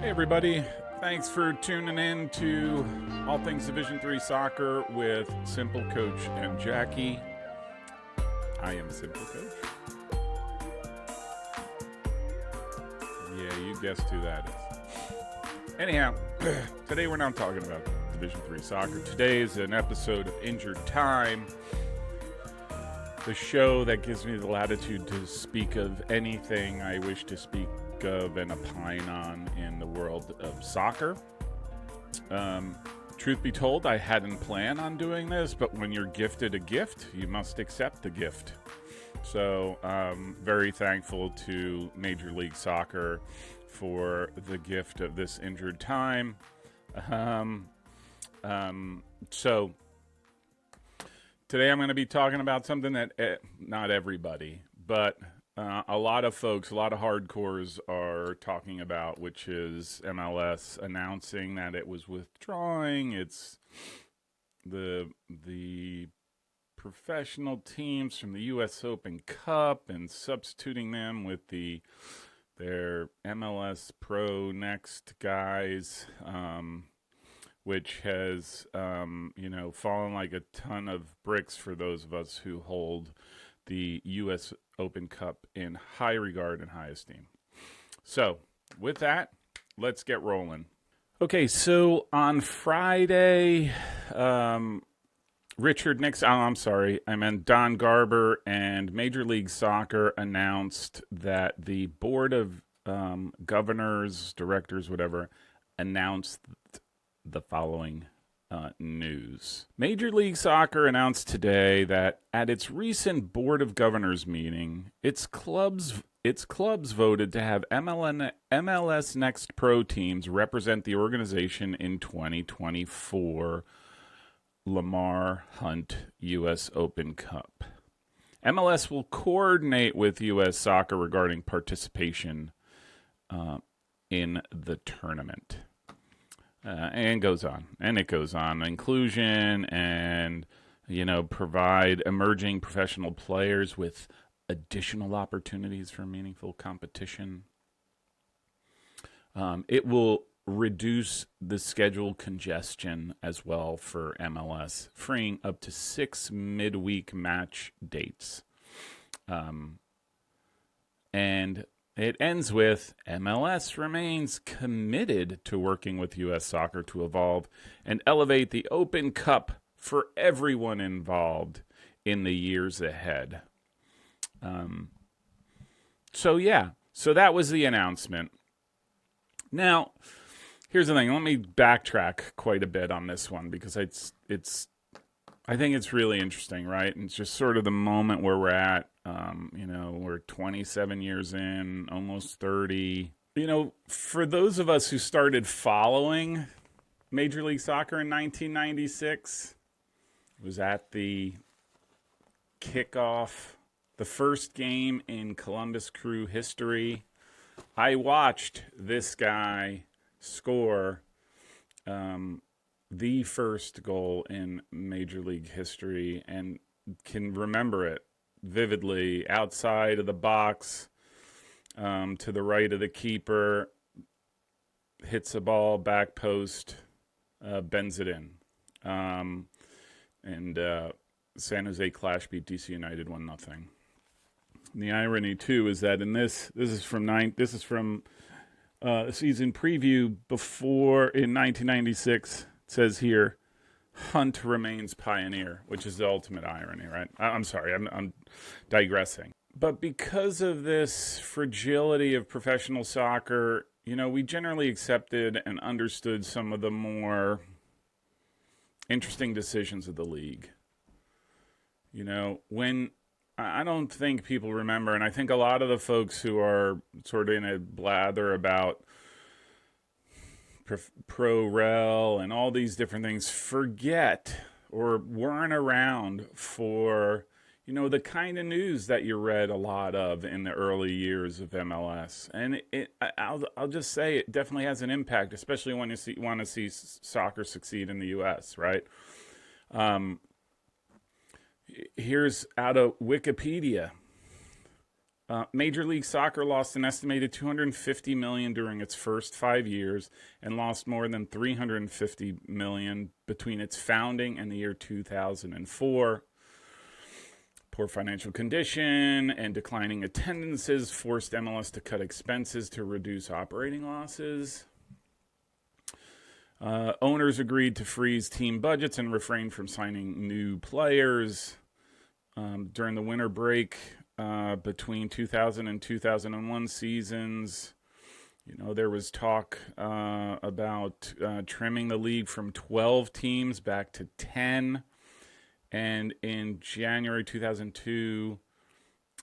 Hey everybody, thanks for tuning in to All Things Division 3 Soccer with Simple Coach and Jackie. I am Simple Coach. Yeah, you guessed who that is. Anyhow, today we're not talking about Division 3 Soccer. Today is an episode of Injured Time, the show that gives me the latitude to speak of anything I wish to speak of and opine on in the world of soccer. Truth be told, I hadn't planned on doing this, but when you're gifted a gift, you must accept the gift. So very thankful to Major League Soccer for the gift of this Injured Time. So today I'm going to be talking about something that not everybody, but a lot of folks, a lot of hardcores are talking about, which is MLS announcing that it was withdrawing its the professional teams from the U.S. Open Cup and substituting them with their MLS Pro Next guys, which has fallen like a ton of bricks for those of us who hold the U.S. Open Cup in high regard and high esteem. So, with that, let's get rolling. Okay, so on Friday, Richard Nixon, I meant Don Garber and Major League Soccer announced that the Board of Governors, Directors, whatever, announced the following news. Major League Soccer announced today that at its recent Board of Governors meeting, its clubs voted to have MLS Next Pro teams represent the organization in 2024 Lamar Hunt U.S. Open Cup. MLS will coordinate with U.S. Soccer regarding participation in the tournament. And it goes on. Inclusion and, provide emerging professional players with additional opportunities for meaningful competition. It will reduce the schedule congestion as well for MLS, freeing up to 6 midweek match dates. And it ends with MLS remains committed to working with U.S. Soccer to evolve and elevate the Open Cup for everyone involved in the years ahead. So that was the announcement. Now, here's the thing. Let me backtrack quite a bit on this one because I think it's really interesting, right? And it's just sort of the moment where we're at. We're 27 years in, almost 30. For those of us who started following Major League Soccer in 1996, it was at the kickoff, the first game in Columbus Crew history. I watched this guy score the first goal in Major League history and can remember it vividly. Outside of the box, to the right of the keeper, hits a ball, back post, bends it in. And San Jose Clash beat DC United 1-0. The irony too is that in this is from season preview before in 1996. It says here, Hunt remains pioneer, which is the ultimate irony, right? I'm sorry, I'm digressing. But because of this fragility of professional soccer, we generally accepted and understood some of the more interesting decisions of the league. When I don't think people remember, and I think a lot of the folks who are sort of in a blather about pro-rel and all these different things forget or weren't around for, the kind of news that you read a lot of in the early years of MLS. And I'll just say it definitely has an impact, especially when you want to see soccer succeed in the U.S., right? Here's out of Wikipedia. Major League Soccer lost an estimated $250 million during its first 5 years and lost more than $350 million between its founding and the year 2004. Poor financial condition and declining attendances forced MLS to cut expenses to reduce operating losses. Owners agreed to freeze team budgets and refrain from signing new players. During the winter break between 2000 and 2001 seasons, there was talk about trimming the league from 12 teams back to 10. And in January 2002,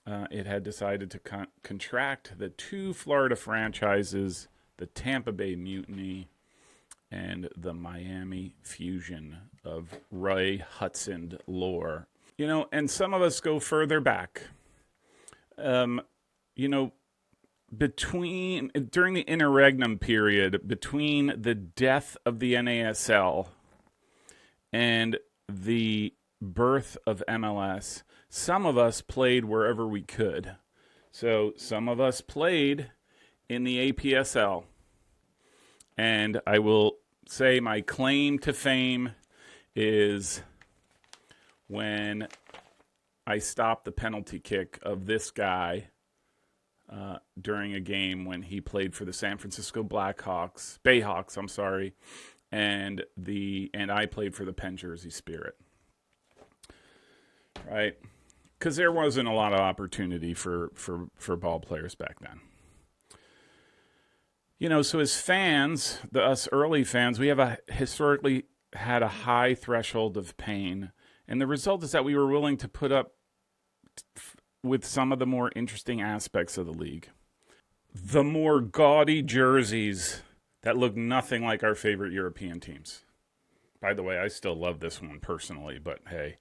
it had decided to contract the two Florida franchises, the Tampa Bay Mutiny and the Miami Fusion of Roy Hudson lore. And some of us go further back. During the interregnum period between the death of the NASL and the birth of MLS, some of us played wherever we could. So some of us played in the APSL. And I will say my claim to fame is when I stopped the penalty kick of this guy during a game when he played for the San Francisco Bayhawks, and I played for the Penn Jersey Spirit. Right? Because there wasn't a lot of opportunity for ball players back then. So as fans, us early fans, we have historically had a high threshold of pain. And the result is that we were willing to put up with some of the more interesting aspects of the league. The more gaudy jerseys that look nothing like our favorite European teams. By the way, I still love this one personally, but hey.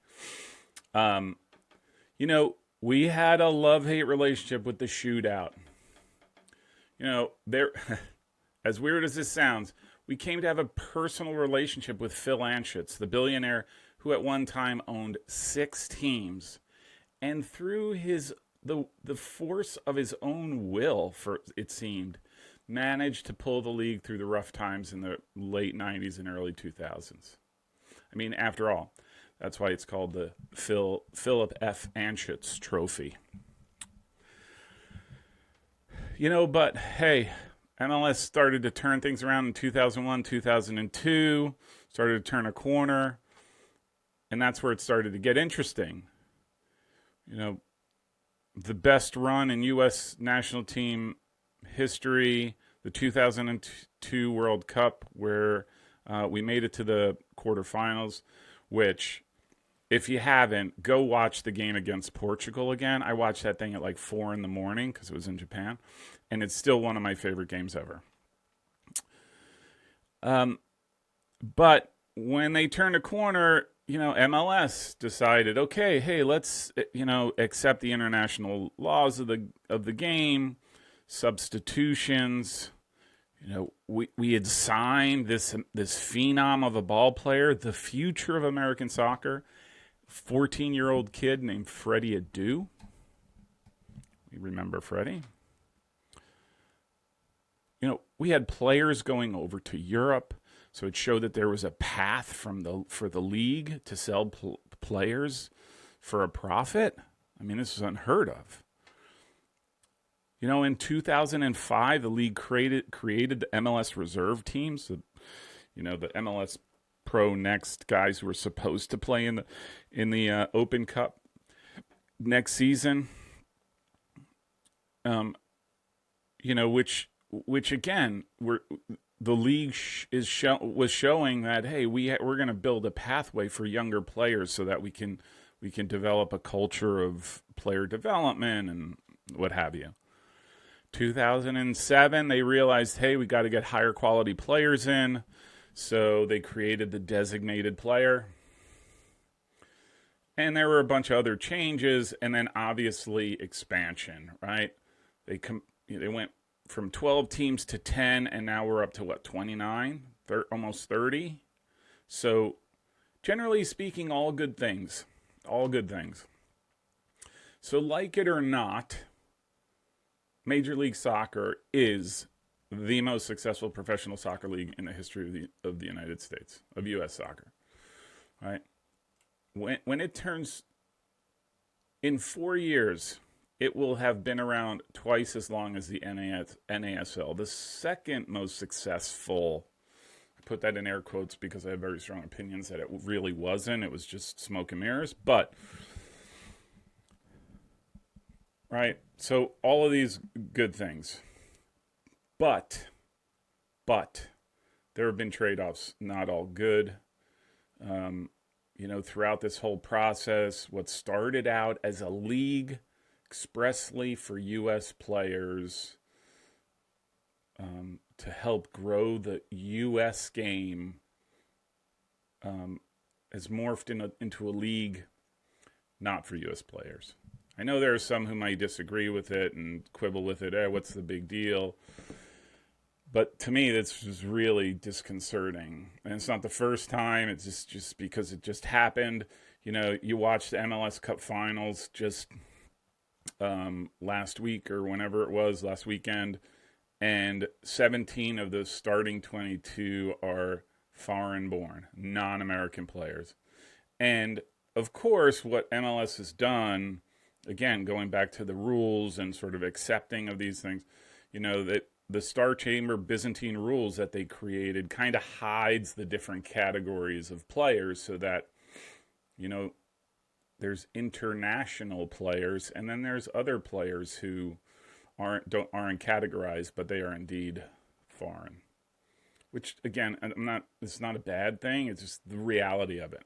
We had a love-hate relationship with the shootout. As weird as this sounds, we came to have a personal relationship with Phil Anschutz, the billionaire who at one time owned 6 teams, and through the force of his own will, it seemed, managed to pull the league through the rough times in the late 90s and early 2000s. I mean, after all, that's why it's called the Philip F. Anschutz Trophy. But hey, MLS started to turn things around in 2001, 2002, started to turn a corner, and that's where it started to get interesting. The best run in U.S. national team history, the 2002 World Cup, where we made it to the quarterfinals, which, if you haven't, go watch the game against Portugal again. I watched that thing at like 4 a.m. because it was in Japan, and it's still one of my favorite games ever. But when they turned a corner, MLS decided, okay, hey, let's accept the international laws of the game, substitutions. We had signed this phenom of a ball player, the future of American soccer, 14-year-old kid named Freddie Adu. We remember Freddie. We had players going over to Europe, so it showed that there was a path for the league to sell players for a profit. I mean, this was unheard of. In 2005, the league created the MLS reserve teams. The MLS Pro Next guys who were supposed to play in the Open Cup next season. Which again, the league was showing that, hey, we're going to build a pathway for younger players so that we can develop a culture of player development and what have you. 2007, they realized, hey, we got to get higher quality players in, so they created the designated player. And there were a bunch of other changes, and then obviously expansion, right? They went from 12 teams to 10, and now we're up to 29, almost 30. So generally speaking, all good things. So like it or not, Major League Soccer is the most successful professional soccer league in the history of the United States, of U.S. soccer. Right? When it turns in 4 years, it will have been around twice as long as the NASL, the second most successful. I put that in air quotes because I have very strong opinions that it really wasn't. It was just smoke and mirrors. But, right? So all of these good things. But, there have been trade-offs, not all good. Throughout this whole process, what started out as a league expressly for U.S. players to help grow the U.S. game has morphed into a league not for U.S. players. I know there are some who might disagree with it and quibble with it. What's the big deal? But to me, this was really disconcerting. And it's not the first time. It's just because it just happened. You watched the MLS Cup Finals just last week or whenever it was, last weekend. And 17 of the starting 22 are foreign-born, non-American players. And, of course, what MLS has done, again, going back to the rules and sort of accepting of these things, that the Star Chamber Byzantine rules that they created kind of hides the different categories of players so that, there's international players and then there's other players who aren't categorized, but they are indeed foreign. Which, again, it's not a bad thing. It's just the reality of it.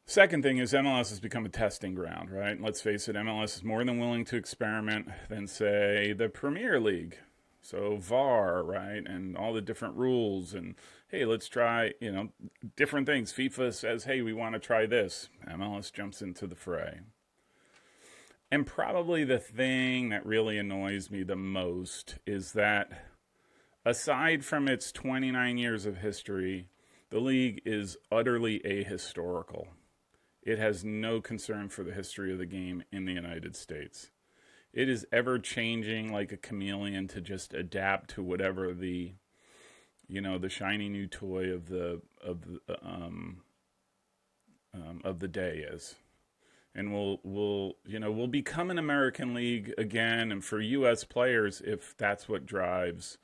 Second thing is MLS has become a testing ground, right? Let's face it, MLS is more than willing to experiment than, say, the Premier League. So VAR, right? And all the different rules and, hey, let's try, different things. FIFA says, hey, we want to try this. MLS jumps into the fray. And probably the thing that really annoys me the most is that aside from its 29 years of history, the league is utterly ahistorical. It has no concern for the history of the game in the United States. It is ever changing like a chameleon to just adapt to whatever the shiny new toy of the day is. And we'll become an American league again, and for U.S. players, if that's what drives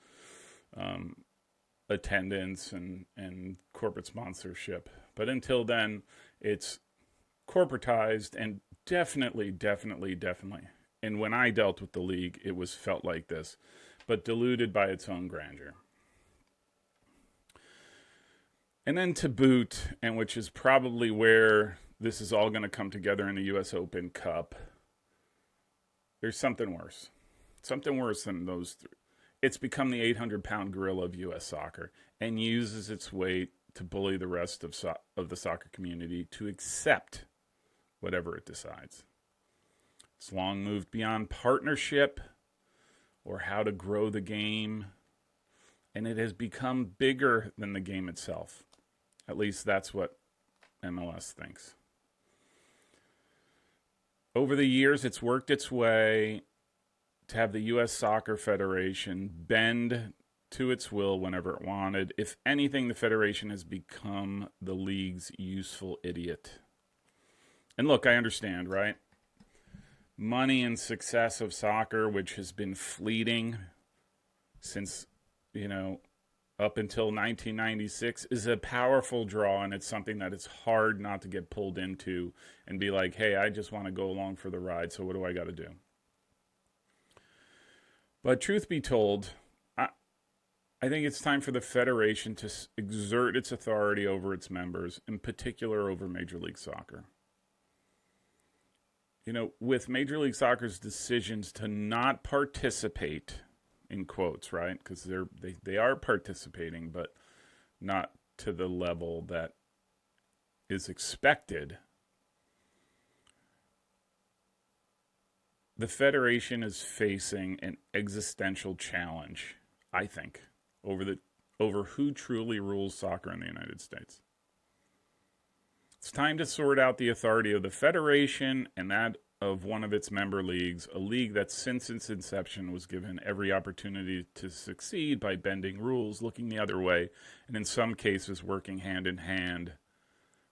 attendance and corporate sponsorship. But until then, it's corporatized and definitely. And when I dealt with the league, it was felt like this, but diluted by its own grandeur. And then to boot, and which is probably where this is all going to come together in the U.S. Open Cup, there's something worse. Something worse than those three. It's become the 800-pound gorilla of U.S. soccer and uses its weight to bully the rest of the soccer community to accept whatever it decides. It's long moved beyond partnership or how to grow the game, and it has become bigger than the game itself. At least that's what MLS thinks. Over the years, it's worked its way to have the U.S. Soccer Federation bend to its will whenever it wanted. If anything, the Federation has become the league's useful idiot. And look, I understand, right? Money and success of soccer, which has been fleeting since, up until 1996, is a powerful draw, and it's something that it's hard not to get pulled into and be like, hey, I just want to go along for the ride, so what do I got to do? But truth be told, I think it's time for the Federation to exert its authority over its members, in particular over Major League Soccer. With Major League Soccer's decisions to not participate, in quotes, right? Because they are participating, but not to the level that is expected. The Federation is facing an existential challenge, I think, over who truly rules soccer in the United States. It's time to sort out the authority of the Federation, and that of one of its member leagues, a league that since its inception was given every opportunity to succeed by bending rules, looking the other way, and in some cases working hand in hand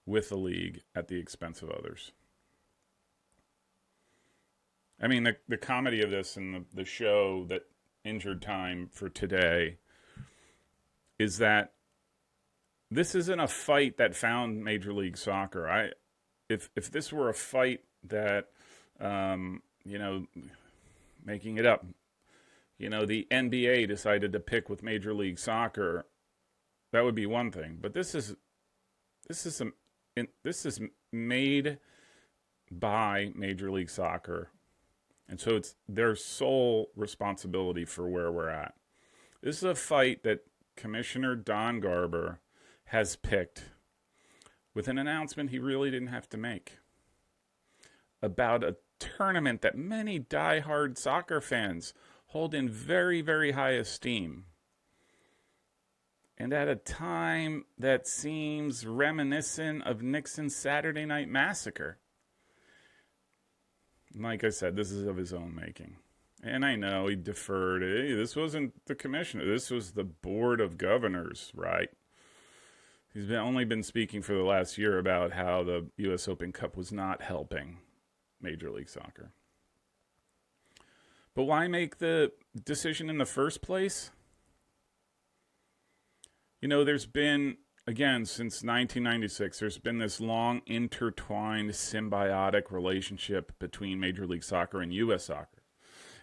with the league at the expense of others. I mean, the comedy of this and the show that Injured Time for today is that this isn't a fight that found Major League Soccer. If this were a fight that, you know, making it up, you know, the NBA decided to pick with Major League Soccer, that would be one thing. But this is made by Major League Soccer, and so it's their sole responsibility for where we're at. This is a fight that Commissioner Don Garber has picked with an announcement he really didn't have to make about a tournament that many diehard soccer fans hold in very, very high esteem. And at a time that seems reminiscent of Nixon's Saturday Night Massacre. Like I said, this is of his own making. And I know he deferred. Hey, this wasn't the commissioner. This was the Board of Governors, right? He's only been speaking for the last year about how the U.S. Open Cup was not helping Major League Soccer. But why make the decision in the first place? You know, there's been, again, since 1996, there's been this long intertwined symbiotic relationship between Major League Soccer and U.S. Soccer.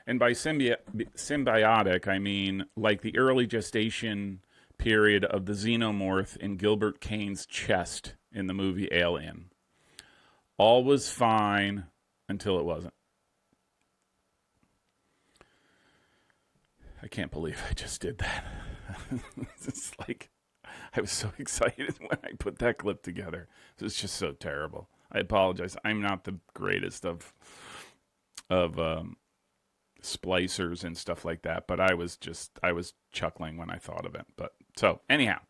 And by symbiotic, I mean like the early gestation period of the xenomorph in Gilbert Kane's chest in the movie Alien. All was fine until it wasn't. I can't believe I just did that. It's like, I was so excited when I put that clip together. It's just so terrible. I apologize. I'm not the greatest of splicers and stuff like that, but I was chuckling when I thought of it. But so anyhow,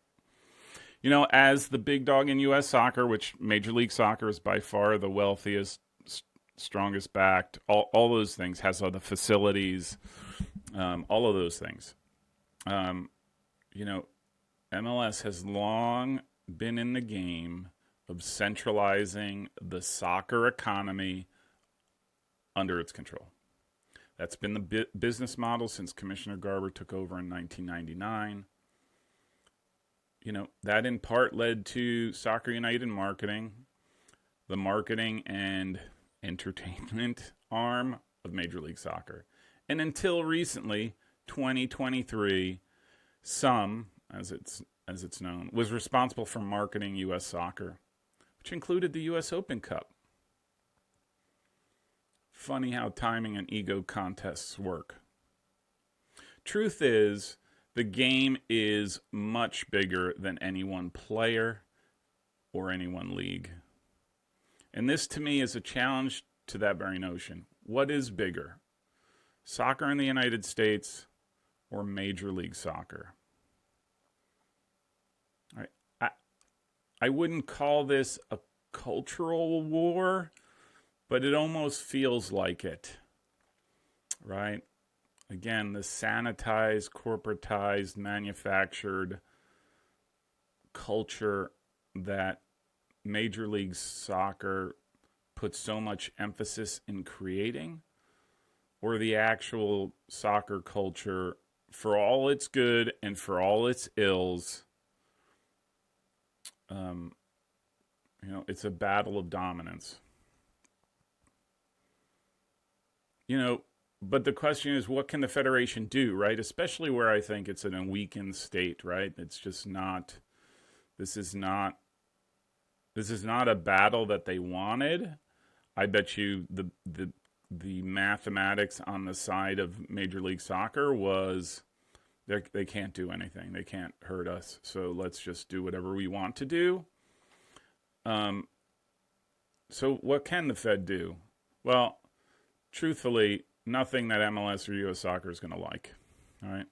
you know, as the big dog in U.S. soccer, which Major League Soccer is by far the wealthiest, strongest backed, all those things, has all the facilities, all of those things. You know, MLS has long been in the game of centralizing the soccer economy under its control. That's been the business model since Commissioner Garber took over in 1999. You know, that in part led to Soccer United marketing, the marketing and entertainment arm of Major League Soccer. And until recently, 2023, SUM, as it's known, was responsible for marketing U.S. soccer, which included the U.S. Open Cup. Funny how timing and ego contests work. Truth is, the game is much bigger than any one player or any one league. And this, to me, is a challenge to that very notion. What is bigger? Soccer in the United States or Major League Soccer? I wouldn't call this a cultural war, but it almost feels like it, right? Again, the sanitized, corporatized, manufactured culture that Major League Soccer puts so much emphasis in creating, or the actual soccer culture, for all its good and for all its ills, you know, it's a battle of dominance. You know, but the question is, what can the Federation do, right? Especially where I think it's in a weakened state, right? It's just not, this is not a battle that they wanted. I bet you the mathematics on the side of Major League Soccer was they can't do anything. They can't hurt us. So let's just do whatever we want to do. So what can the Fed do? Well, truthfully, nothing that MLS or U.S. Soccer is going to like. All right.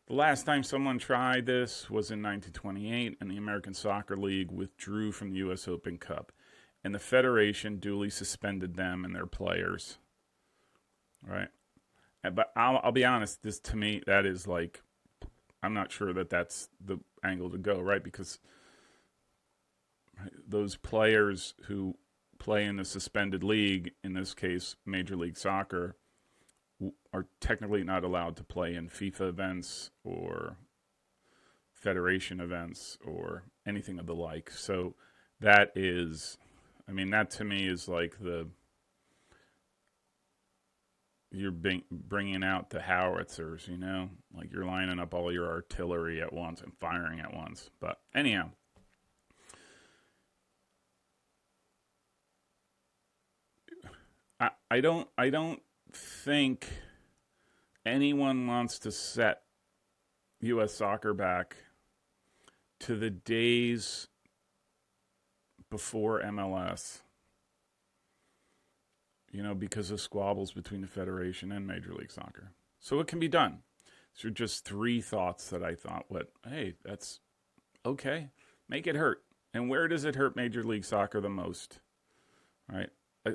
The last time someone tried this was in 1928, and the American Soccer League withdrew from the U.S. Open Cup. and the federation duly suspended them and their players, right? But I'll be honest, this to me, that is like, I'm not sure that that's the angle to go, right? Because those players who play in the suspended league, in this case, Major League Soccer, are technically not allowed to play in FIFA events or federation events or anything of the like. So that is, I mean, that to me is like you're bringing out the howitzers, you know, like you're lining up all your artillery at once and firing at once. But anyhow, I don't think anyone wants to set U.S. soccer back to the days before MLS, you know, because of squabbles between the Federation and Major League Soccer. So it can be done. These are just three thoughts that I thought, hey, that's okay. Make it hurt. And where does it hurt Major League Soccer the most? Right?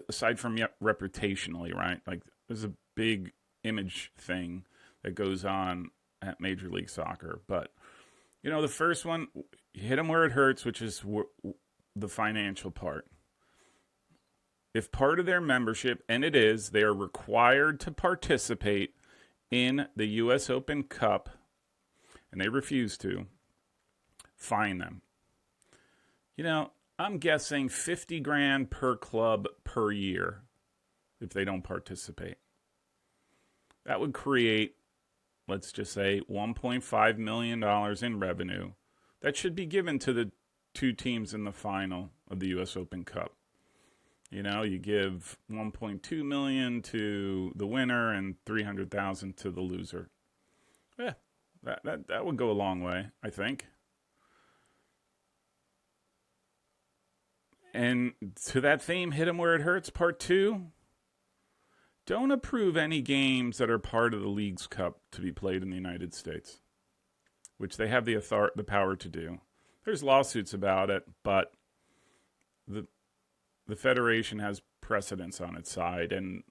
Aside from reputationally, right? Like there's a big image thing that goes on at Major League Soccer. But, you know, the first one, you hit them where it hurts, which is the financial part. If part of their membership, and it is, they are required to participate in the U.S. Open Cup, and they refuse to, fine them. You know, I'm guessing 50 grand per club per year if they don't participate. That would create, let's just say, $1.5 million in revenue that should be given to the two teams in the final of the U.S. Open Cup. You know, you give 1.2 million to the winner and 300,000 to the loser. Yeah, that would go a long way, I think. And to that theme, hit 'em where it hurts, part 2. Don't approve any games that are part of the League's Cup to be played in the United States, which they have the power to do. There's lawsuits about it, but the Federation has precedence on its side, and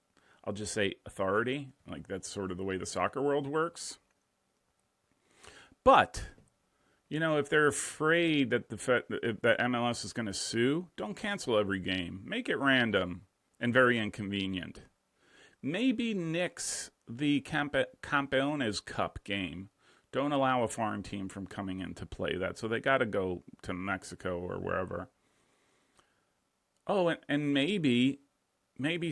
I'll just say authority. Like, that's sort of the way the soccer world works. But, you know, if they're afraid that that MLS is going to sue, don't cancel every game. Make it random and very inconvenient. Maybe nix the Campeones Cup game. Don't allow a foreign team from coming in to play that. So they got to go to Mexico or wherever. Oh, and maybe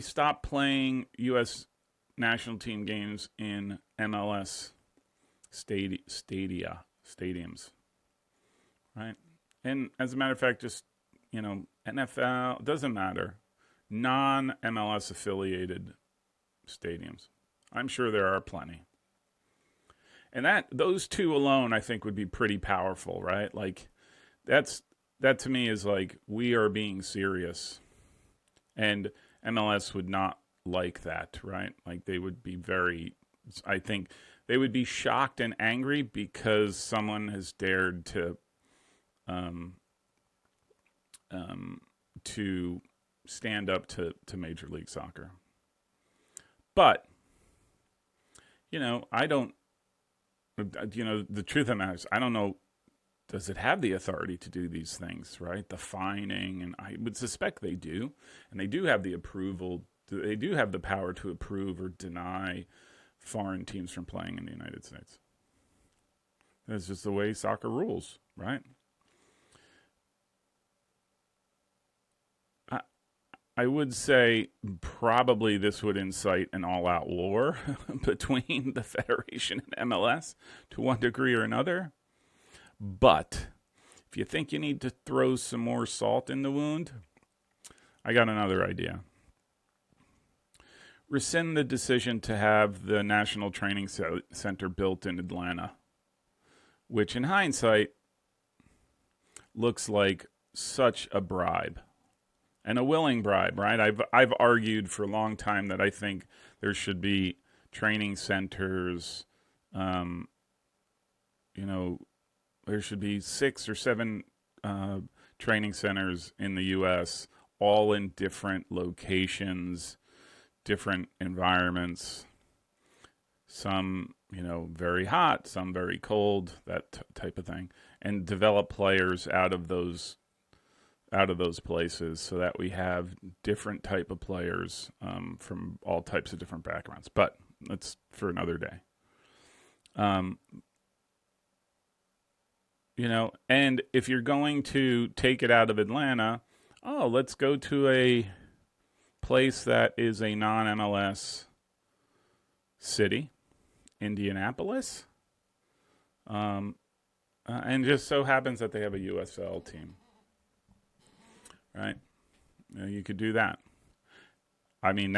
stop playing U.S. national team games in MLS stadiums, right? And as a matter of fact, just, you know, NFL, doesn't matter. Non-MLS affiliated stadiums. I'm sure there are plenty. And those two alone, I think, would be pretty powerful, right? Like, that to me is like, we are being serious. And MLS would not like that, right? Like, they would be I think they would be shocked and angry because someone has dared to stand up to Major League Soccer. But, you know, the truth of the matter is, I don't know, does it have the authority to do these things, right? The fining, and I would suspect they do. And they do have the approval, they do have the power to approve or deny foreign teams from playing in the United States. That's just the way soccer rules, right? I would say probably this would incite an all-out war between the Federation and MLS to one degree or another. But if you think you need to throw some more salt in the wound, I got another idea. Rescind the decision to have the National Training Center built in Atlanta, which in hindsight looks like such a bribe. And a willing bribe, right? I've argued for a long time that I think there should be training centers, there should be 6 or 7 training centers in the U.S., all in different locations, different environments. Some, very hot, some very cold, that type of thing, and develop players out of those places so that we have different type of players from all types of different backgrounds. But that's for another day. Um, and if you're going to take it out of Atlanta, let's go to a place that is a non-MLS city, Indianapolis. And just so happens that they have a USL team, right? You could do that. I mean,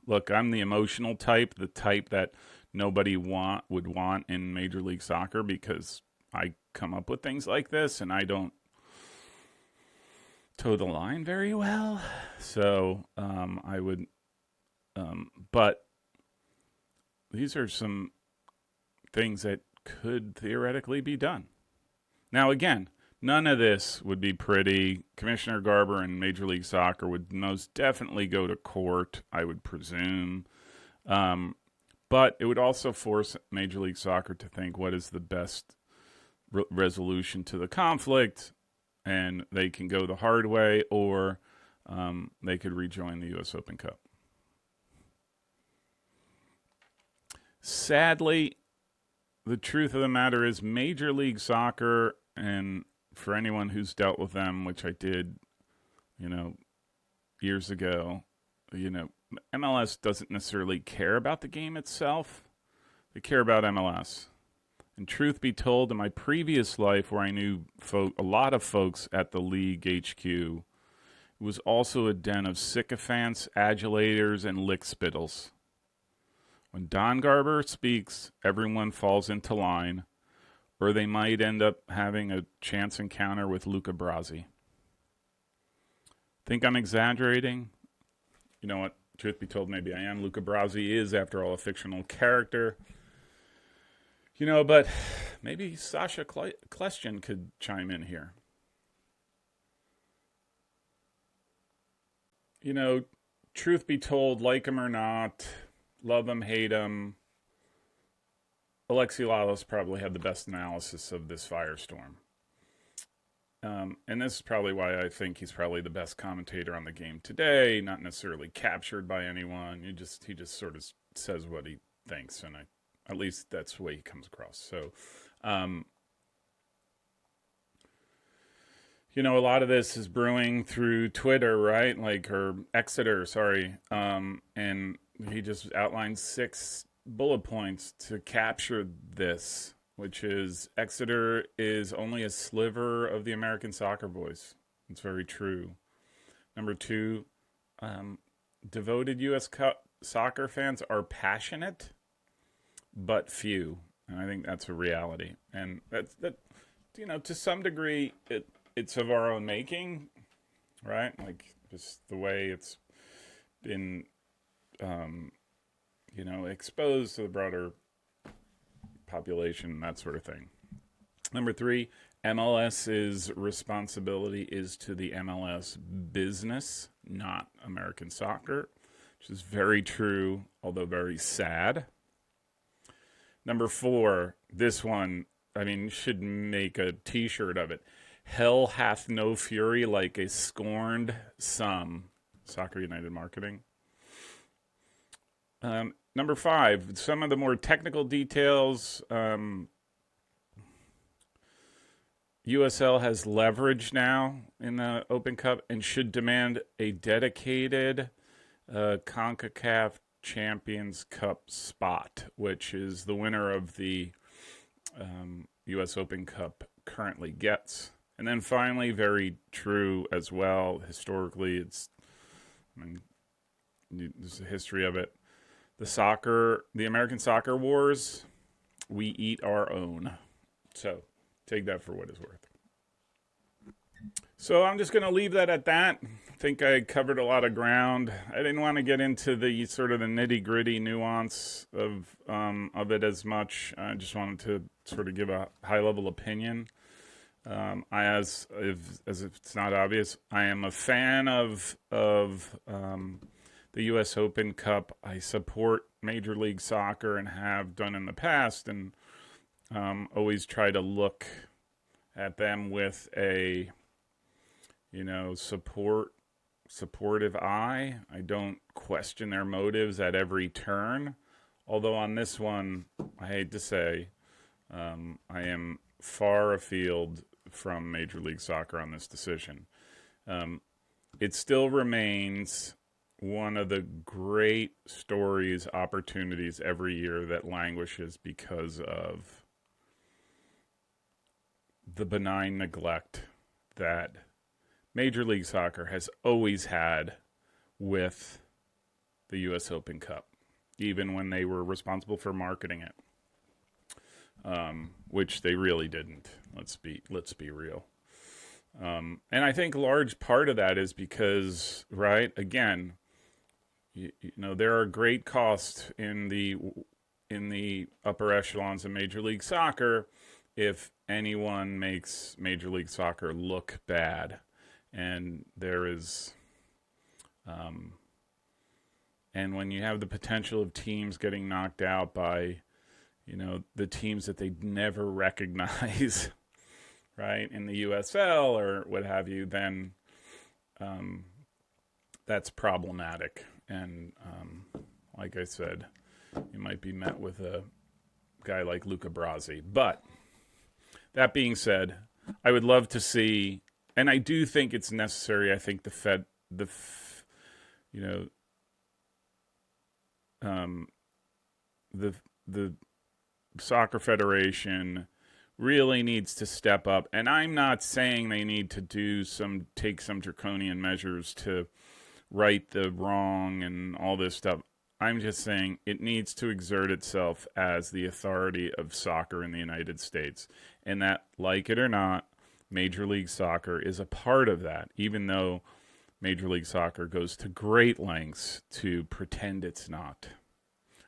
look, I'm the emotional type, the type that nobody would want in Major League Soccer because I come up with things like this and I don't toe the line very well. So I would, but these are some things that could theoretically be done. Now, again, none of this would be pretty. Commissioner Garber and Major League Soccer would most definitely go to court, I would presume. But it would also force Major League Soccer to think what is the best resolution to the conflict, and they can go the hard way, or they could rejoin the U.S. Open Cup. Sadly, the truth of the matter is Major League Soccer, and for anyone who's dealt with them, which I did, years ago, MLS doesn't necessarily care about the game itself. They care about MLS. And truth be told, in my previous life where I knew a lot of folks at the league HQ, it was also a den of sycophants, adulators, and lickspittles. When Don Garber speaks, everyone falls into line, or they might end up having a chance encounter with Luca Brasi. Think I'm exaggerating? You know what? Truth be told, maybe I am. Luca Brasi is, after all, a fictional character. But maybe Sasha Kljestan could chime in here. Truth be told, like him or not, love him, hate him, Alexi Lalas probably had the best analysis of this firestorm. And this is probably why I think he's probably the best commentator on the game today, not necessarily captured by anyone. He just sort of says what he thinks, and at least that's the way he comes across. So, a lot of this is brewing through Twitter, right? Or Exeter, sorry. And he just outlined 6 bullet points to capture this, which is Exeter is only a sliver of the American soccer boys. It's very true. Number 2, devoted U.S. soccer fans are passionate, but few. And I think that's a reality. And that to some degree, it's of our own making, right? Just the way it's been, exposed to the broader population, that sort of thing. Number 3, MLS's responsibility is to the MLS business, not American soccer, which is very true, although very sad. Number 4, this one, should make a t-shirt of it. Hell hath no fury like a scorned sum. Soccer United Marketing. Number 5, some of the more technical details. USL has leverage now in the Open Cup and should demand a dedicated CONCACAF Champions Cup spot, which is the winner of the U.S. Open Cup currently gets. And then finally, very true as well, historically, there's a history of it. The American soccer wars, we eat our own. So take that for what it's worth. So I'm just going to leave that at that. I think I covered a lot of ground. I didn't want to get into the sort of the nitty-gritty nuance of it as much. I just wanted to sort of give a high-level opinion. As if it's not obvious, I am a fan of the U.S. Open Cup. I support Major League Soccer and have done in the past, and always try to look at them with a supportive eye. I don't question their motives at every turn. Although on this one, I hate to say, I am far afield from Major League Soccer on this decision. It still remains one of the great stories, opportunities every year that languishes because of the benign neglect that Major League Soccer has always had with the U.S. Open Cup, even when they were responsible for marketing it, which they really didn't. Let's be real. And I think a large part of that is because, right, again, there are great costs in the upper echelons of Major League Soccer if anyone makes Major League Soccer look bad. And there is, and when you have the potential of teams getting knocked out by, the teams that they never recognize, right, in the USL or what have you, then that's problematic. And like I said, you might be met with a guy like Luca Brasi. But that being said, I would love to see, and I do think it's necessary. I think the soccer federation really needs to step up. And I'm not saying they need to take some draconian measures to right the wrong and all this stuff. I'm just saying it needs to exert itself as the authority of soccer in the United States. And that, like it or not, Major League Soccer is a part of that, even though Major League Soccer goes to great lengths to pretend it's not.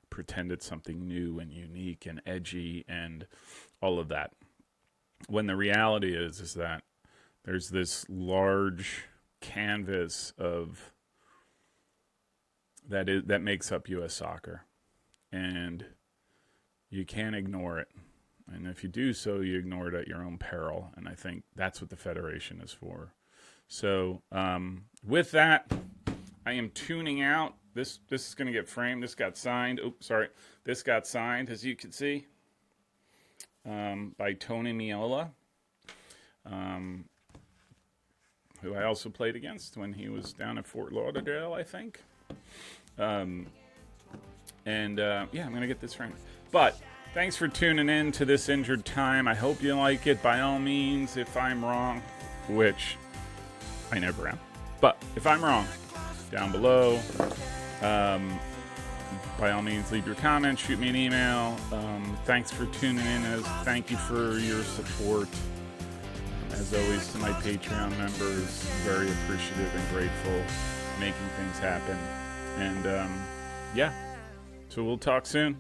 Pretend it's something new and unique and edgy and all of that. When the reality is that there's this large canvas of that makes up U.S. soccer, and you can't ignore it. And if you do so, you ignore it at your own peril. And I think that's what the Federation is for. So with that, I am tuning out. This is going to get framed. This got signed. Oops, sorry. This got signed, as you can see, by Tony Meola, who I also played against when he was down at Fort Lauderdale, I think. I'm going to get this framed. But thanks for tuning in to this Injured Time. I hope you like it. By all means, if I'm wrong, which I never am, but if I'm wrong, down below, by all means, leave your comments, shoot me an email. Thanks for tuning in. Thank you for your support. As always, to my Patreon members, very appreciative and grateful, making things happen. And so we'll talk soon.